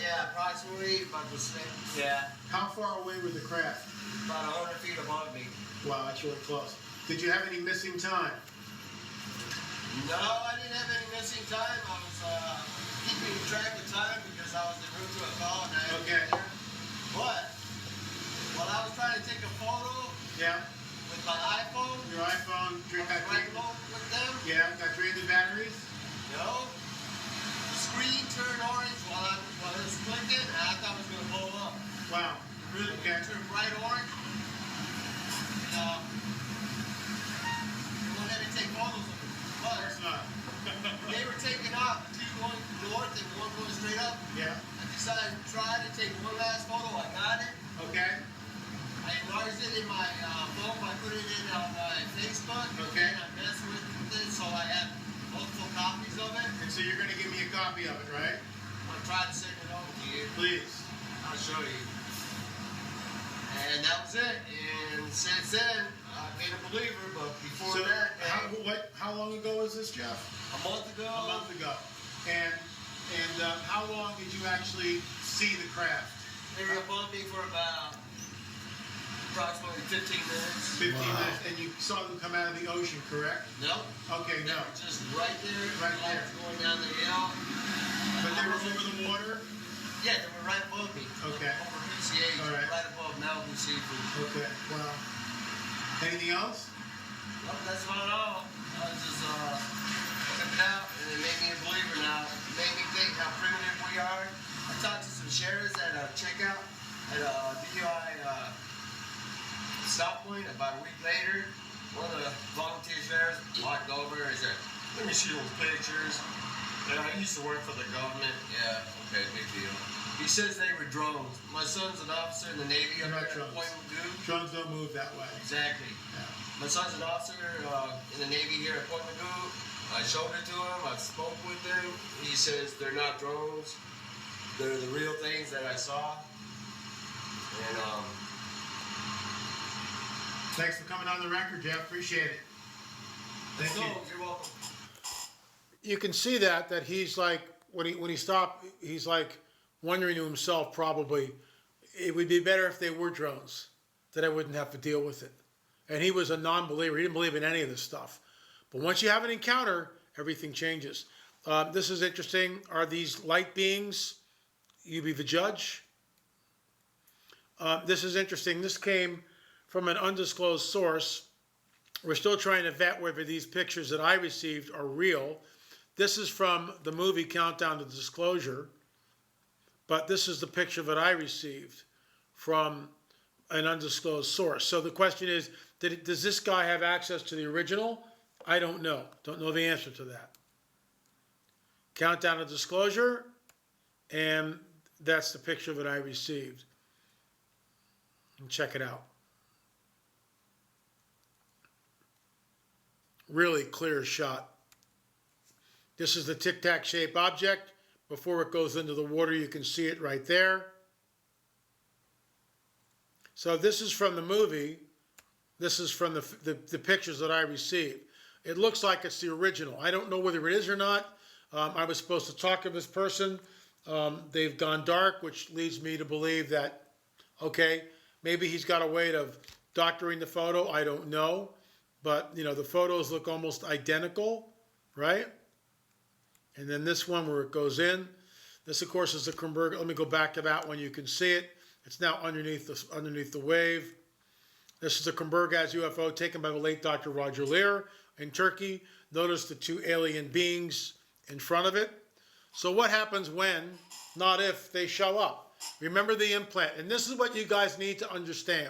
Yeah, approximately about the same. Yeah. How far away were the craft? About 100 feet above me. Wow, that's really close. Did you have any missing time? No, I didn't have any missing time. I was keeping track of time because I was en route to a call and I had to get there. But while I was trying to take a photo with my iPhone, your iPhone got drained with them. Yeah, got drained the batteries. No, the screen turned orange while it was clicking, and I thought it was going to blow up. Wow. Really? Okay. It turned bright orange. And they won't let me take photos of it. But of course not. They were taking off, 2 going north and 1 going straight up. Yeah. I decided to try to take one last photo. I got it. Okay. I enlarged it in my phone. I put it in on my Facebook. Okay. And I messed with it, so I have multiple copies of it. And so you're going to give me a copy of it, right? I'm going to try to send it over to you. Please. I'll show you. And that was it. And since then, I've been a believer, but before that... How long ago was this, Jeff? A month ago. A month ago. And how long did you actually see the craft? They were above me for about approximately 15 minutes. 15 minutes, and you saw them come out of the ocean, correct? No. Okay, no. Just right there. Right there. Going down the hill. But they were over the water? Yeah, they were right above me. Okay. Over PCH, all right. right above Malibu Seafood. Okay, wow. Anything else? Well, that's about all. I was just looking it out, and it made me a believer now. It made me think how primitive we are. I talked to some sheriffs at a checkout at a DUI stop point about a week later. One of the volunteer sheriffs walked over and said, let me see those pictures. Yeah, I used to work for the government. Yeah, okay, big deal. He says they were drones. My son's an officer in the Navy up at Point Magoo. Drones don't move that way. Exactly. Yeah. My son's an officer in the Navy here at Point Magoo, I showed it to him. I spoke with him. He says they're not drones. They're the real things that I saw. And Thanks for coming on the record, Jeff. Appreciate it. Thank you. You're welcome. You can see that he's like, when he stopped, he's like wondering to himself, probably, it would be better if they were drones, that I wouldn't have to deal with it. And he was a non-believer. He didn't believe in any of this stuff. But once you have an encounter, everything changes. This is interesting. Are these light beings? You be the judge. This is interesting. This came from an undisclosed source. We're still trying to vet whether these pictures that I received are real. This is from the movie Countdown to Disclosure. But this is the picture that I received from an undisclosed source. So the question is, does this guy have access to the original? I don't know. Don't know the answer to that. Countdown to Disclosure, and that's the picture that I received. And check it out. Really clear shot. This is the tic-tac shaped object. Before it goes into the water, you can see it right there. So this is from the movie. This is from the pictures that I received. It looks like it's the original. I don't know whether it is or not. I was supposed to talk to this person. They've gone dark, which leads me to believe that, okay, maybe he's got a way of doctoring the photo. I don't know. But, you know, the photos look almost identical, right? And then this one where it goes in. This, of course, is the Kronberg. Let me go back to that one. You can see it. It's now underneath the wave. This is the Kronberg-as UFO taken by the late Dr. Roger Lear in Turkey. Notice the two alien beings in front of it. So what happens when, not if, they show up? Remember the implant. And this is what you guys need to understand.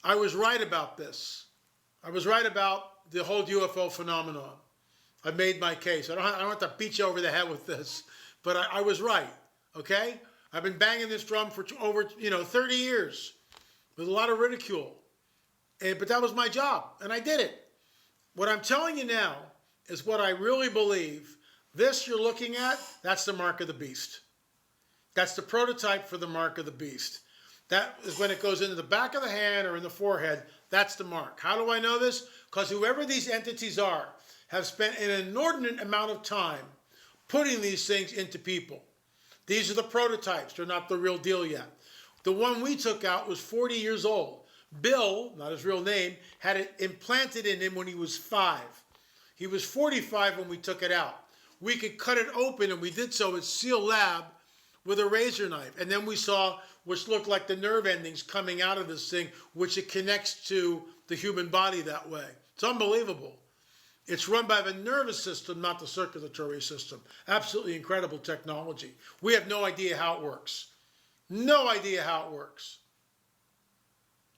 I was right about this. I was right about the whole UFO phenomenon. I made my case. I don't have to beat you over the head with this, but I was right, okay? I've been banging this drum for over 30 years with a lot of ridicule. But that was my job, and I did it. What I'm telling you now is what I really believe. This you're looking at, that's the mark of the beast. That's the prototype for the mark of the beast. That is when it goes into the back of the hand or in the forehead. That's the mark. How do I know this? Because whoever these entities are have spent an inordinate amount of time putting these things into people. These are the prototypes. They're not the real deal yet. The one we took out was 40 years old. Bill, not his real name, had it implanted in him when he was 5. He was 45 when we took it out. We could cut it open, and we did so at Seal Lab with a razor knife. And then we saw which looked like the nerve endings coming out of this thing, which it connects to the human body that way. It's unbelievable. It's run by the nervous system, not the circulatory system. Absolutely incredible technology. We have no idea how it works. No idea how it works.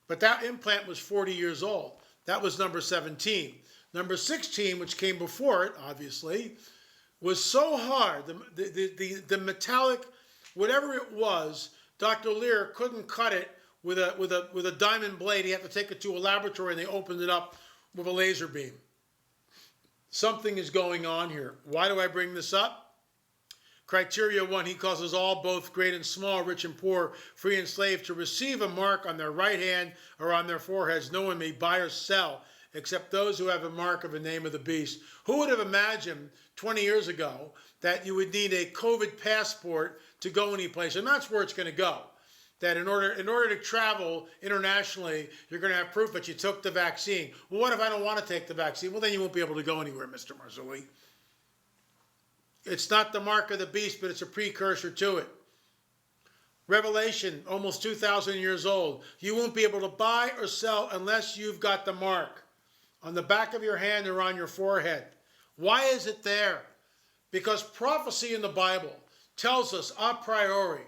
But that implant was 40 years old. That was number 17. Number 16, which came before it, obviously, was so hard. The metallic, whatever it was, Dr. Lear couldn't cut it with a diamond blade. He had to take it to a laboratory, and they opened it up with a laser beam. Something is going on here. Why do I bring this up? Criteria 1, he causes all, both great and small, rich and poor, free and slave, to receive a mark on their right hand or on their foreheads. No one may buy or sell except those who have a mark of the name of the beast. Who would have imagined 20 years ago that you would need a COVID passport to go anyplace? And that's where it's going to go. That in order to travel internationally, you're going to have proof that you took the vaccine. Well, what if I don't want to take the vaccine? Well, then you won't be able to go anywhere, Mr. Marzulli. It's not the mark of the beast, but it's a precursor to it. Revelation, almost 2,000 years old. You won't be able to buy or sell unless you've got the mark on the back of your hand or on your forehead. Why is it there? Because prophecy in the Bible tells us a priori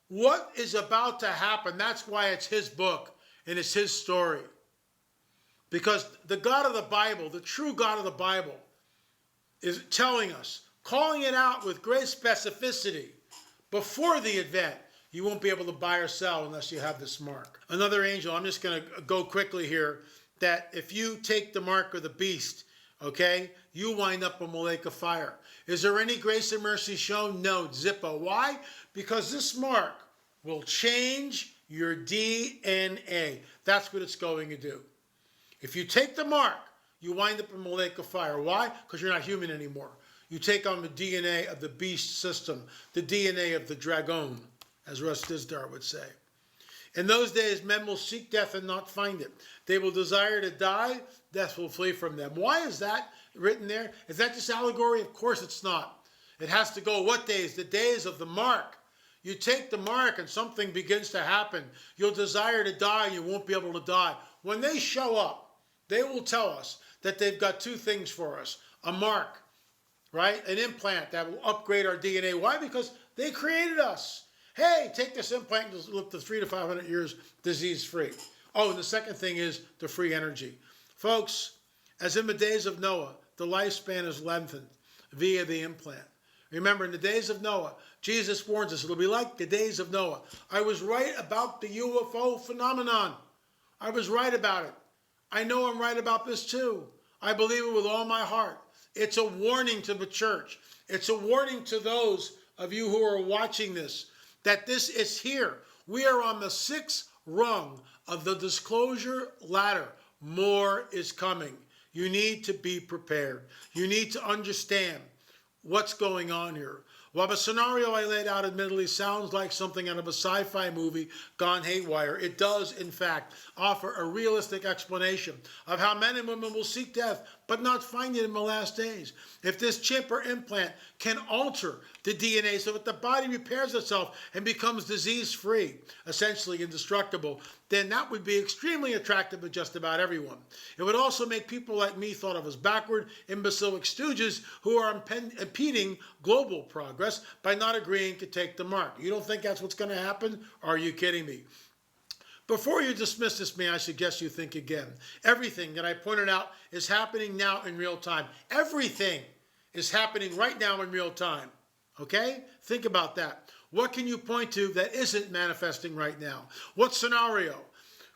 what is about to happen. That's why it's his book and it's his story. Because the God of the Bible, the true God of the Bible, is telling us, calling it out with great specificity before the event. You won't be able to buy or sell unless you have this mark. Another angel, I'm just going to go quickly here, that if you take the mark of the beast, okay, you wind up in the lake of fire. Is there any grace and mercy shown? No, zippo. Why? Because this mark will change your DNA. That's what it's going to do. If you take the mark, you wind up in the lake of fire. Why? Because you're not human anymore. You take on the DNA of the beast system, the DNA of the dragon, as Russ Dizdar would say. In those days, men will seek death and not find it. They will desire to die, death will flee from them. Why is that written there? Is that just allegory? Of course it's not. It has to go, what days? The days of the mark. You take the mark and something begins to happen. You'll desire to die and you won't be able to die. When they show up, they will tell us that they've got two things for us. A mark, right? An implant that will upgrade our DNA. Why? Because they created us. Hey, take this implant and live to 300 to 500 years disease-free. Oh, and the second thing is the free energy. Folks, as in the days of Noah, the lifespan is lengthened via the implant. Remember, in the days of Noah, Jesus warns us, it'll be like the days of Noah. I was right about the UFO phenomenon. I was right about it. I know I'm right about this too. I believe it with all my heart. It's a warning to the church. It's a warning to those of you who are watching this, that this is here. We are on the 6th rung of the disclosure ladder. More is coming. You need to be prepared. You need to understand what's going on here. While the scenario I laid out admittedly sounds like something out of a sci-fi movie gone haywire, it does, in fact, offer a realistic explanation of how men and women will seek death but not find it in the last days. If this chip or implant can alter the DNA so that the body repairs itself and becomes disease-free, essentially indestructible, then that would be extremely attractive to just about everyone. It would also make people like me thought of as backward, imbecilic stooges who are impeding global progress by not agreeing to take the mark. You don't think that's what's going to happen? Are you kidding me? Before you dismiss this, may I suggest you think again. Everything that I pointed out is happening now in real time. Everything is happening right now in real time. Okay? Think about that. What can you point to that isn't manifesting right now? What scenario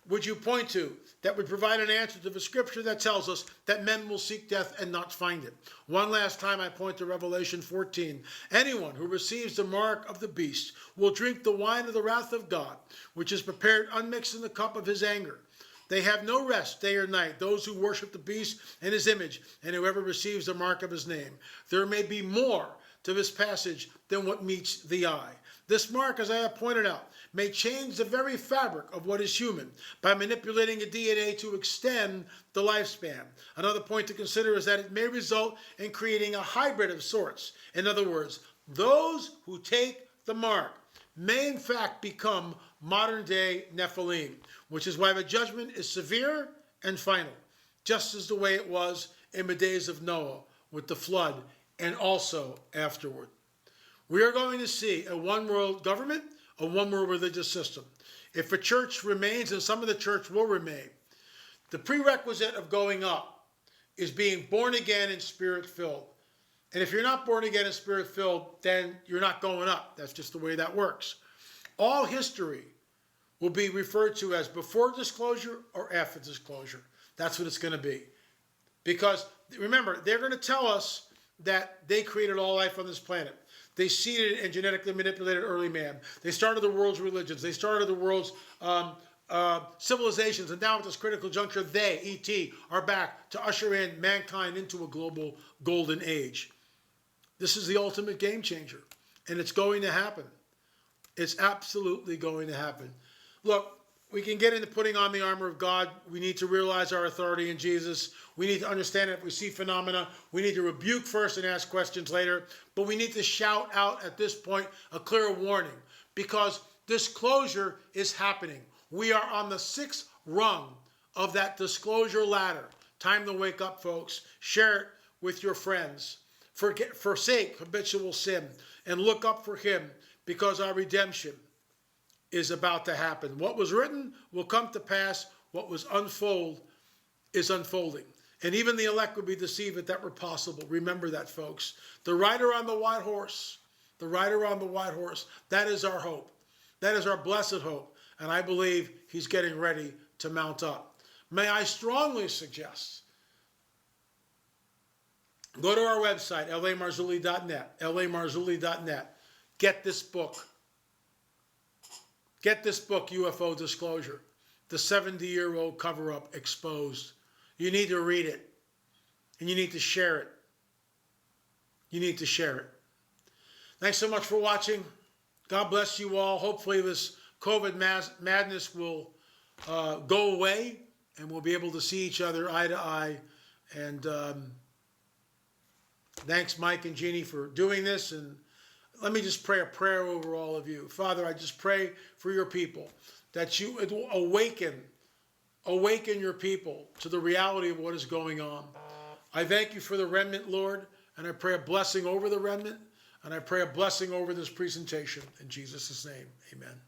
would you point to that would provide an answer to the scripture that tells us that men will seek death and not find it? One last time I point to Revelation 14. Anyone who receives the mark of the beast will drink the wine of the wrath of God, which is prepared unmixed in the cup of his anger. They have no rest day or night, those who worship the beast and his image, and whoever receives the mark of his name. There may be more to this passage than what meets the eye. This mark, as I have pointed out, may change the very fabric of what is human by manipulating the DNA to extend the lifespan. Another point to consider is that it may result in creating a hybrid of sorts. In other words, those who take the mark may in fact become modern-day Nephilim, which is why the judgment is severe and final, just as the way it was in the days of Noah with the flood and also afterward. We are going to see a one-world government, a one-world religious system. If the church remains, and some of the church will remain, the prerequisite of going up is being born again and spirit-filled. And if you're not born again and spirit-filled, then you're not going up. That's just the way that works. All history will be referred to as before disclosure or after disclosure. That's what it's going to be. Because, remember, they're going to tell us that they created all life on this planet. They seeded and genetically manipulated early man. They started the world's religions. They started the world's civilizations. And now at this critical juncture, they, E.T., are back to usher in mankind into a global golden age. This is the ultimate game changer. And it's going to happen. It's absolutely going to happen. Look, we can get into putting on the armor of God. We need to realize our authority in Jesus. We need to understand that if we see phenomena, we need to rebuke first and ask questions later. But we need to shout out at this point a clear warning, because disclosure is happening. We are on the 6th rung of that disclosure ladder. Time to wake up, folks. Share it with your friends. Forsake habitual sin and look up for him, because our redemption is about to happen. What was written will come to pass. What was unfold is unfolding. And even the elect would be deceived if that were possible. Remember that, folks. The rider on the white horse, that is our hope. That is our blessed hope. And I believe he's getting ready to mount up. May I strongly suggest Go to our website, lamarzulli.net, lamarzulli.net. Get this book. Get this book, UFO Disclosure. The 70-year-old cover-up exposed. You need to read it. And you need to share it. You need to share it. Thanks so much for watching. God bless you all. Hopefully this COVID madness will go away and we'll be able to see each other eye to eye. And thanks, Mike and Jeannie, for doing this. And let me just pray a prayer over all of you. Father, I just pray for your people that you will awaken your people to the reality of what is going on. I thank you for the remnant, Lord, and I pray a blessing over the remnant, and I pray a blessing over this presentation. In Jesus' name, amen.